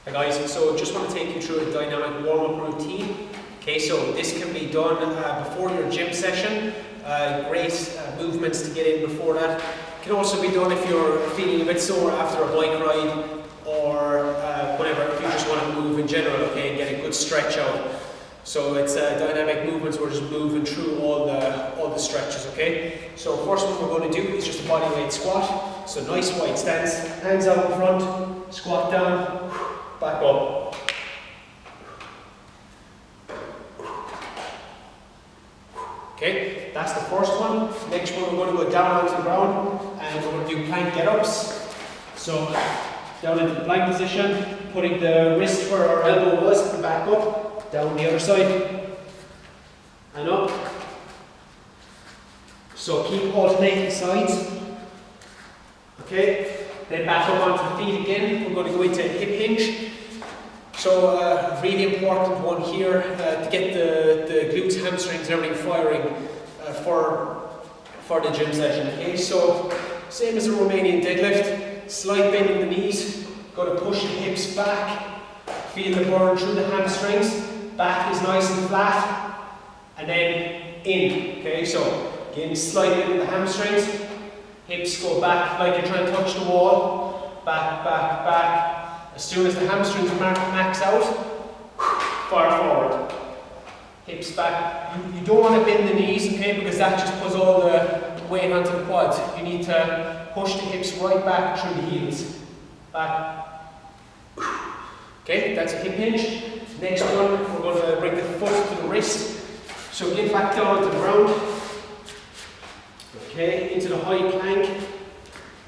Hi guys, so just want to take you through a dynamic warm-up routine. Okay, so this can be done before your gym session. Great movements to get in before that. Can also be done if you're feeling a bit sore after a bike ride or whatever, if you just want to move in general, okay, and get a good stretch out. So it's dynamic movements, we're just moving through all the stretches, okay? So first one we're going to do is just a bodyweight squat. So nice wide stance, hands out in front, squat down, back up. Okay, that's the first one. Next one we're going to go down onto the ground and we're going to do plank get-ups. So down into the plank position, putting the wrist where our elbow was and back up, down the other side and up. So keep alternating sides. Okay, then back up onto the feet again. We're going to go into a hip hinge. So a really important one here to get the glutes, hamstrings, everything firing for the gym session. Okay, so same as a Romanian deadlift, slight bend in the knees, got to push the hips back, feel the burn through the hamstrings, back is nice and flat, and then in. Okay, so again, slight bend in the hamstrings, hips go back like you're trying to touch the wall, back, back, back. As soon as the hamstrings max out, fire forward. Hips back. You don't want to bend the knees, okay, because that just puts all the weight onto the quads. You need to push the hips right back through the heels. Back. Okay, that's a hip hinge. Next one, we're going to bring the foot to the wrist. So get back down to the ground. Okay, into the high plank.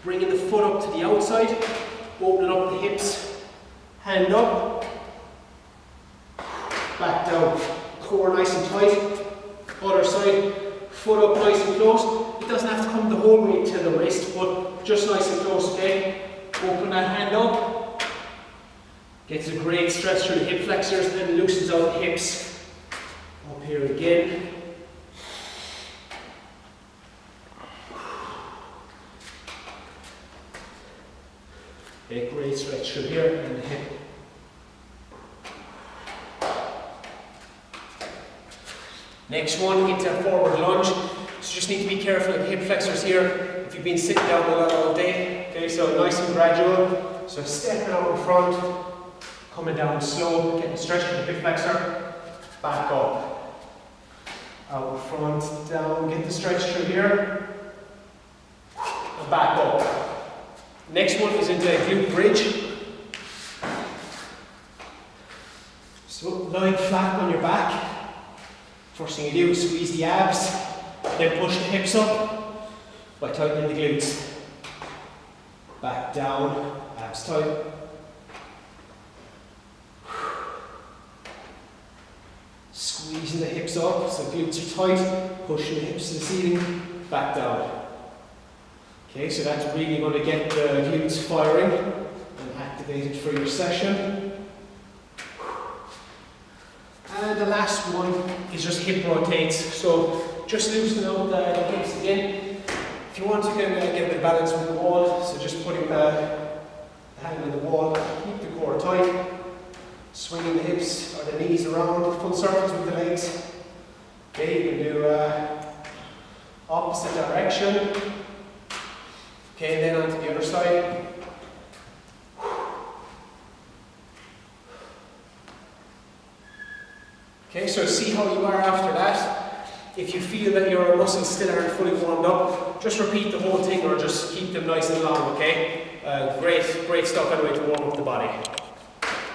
Bringing the foot up to the outside. Opening up the hips. Hand up, back down, core nice and tight, other side, foot up nice and close. It doesn't have to come the whole way to the wrist, but just nice and close, okay? Open that hand up, gets a great stretch through the hip flexors and loosens out the hips. Up here again. Okay, great stretch through here and the hip. Next one, into a forward lunge. So you just need to be careful of the hip flexors here. If you've been sitting down a lot all day, okay, so nice and gradual. So stepping out in front, coming down slow, getting a stretch to the hip flexor, back up. Out in front, down, get the stretch through here, and back up. Next one is into a glute bridge. So lying flat on your back. First thing you do is squeeze the abs, then push the hips up by tightening the glutes. Back down, abs tight. Squeezing the hips up, so glutes are tight, pushing the hips to the ceiling, back down. Okay, so that's really going to get the glutes firing and activated for your session. And the last one is just hip rotates. So just loosen out the hips again. If you want to get a bit of balance with the wall, so just putting the hand on the wall, keep the core tight, swinging the hips or the knees around, full circles with the legs. Okay, you can do opposite direction. Okay, and then onto the other side. Okay, so see how you are after that. If you feel that your muscles still aren't fully warmed up, just repeat the whole thing or just keep them nice and long, okay? Great stuff anyway to warm up the body.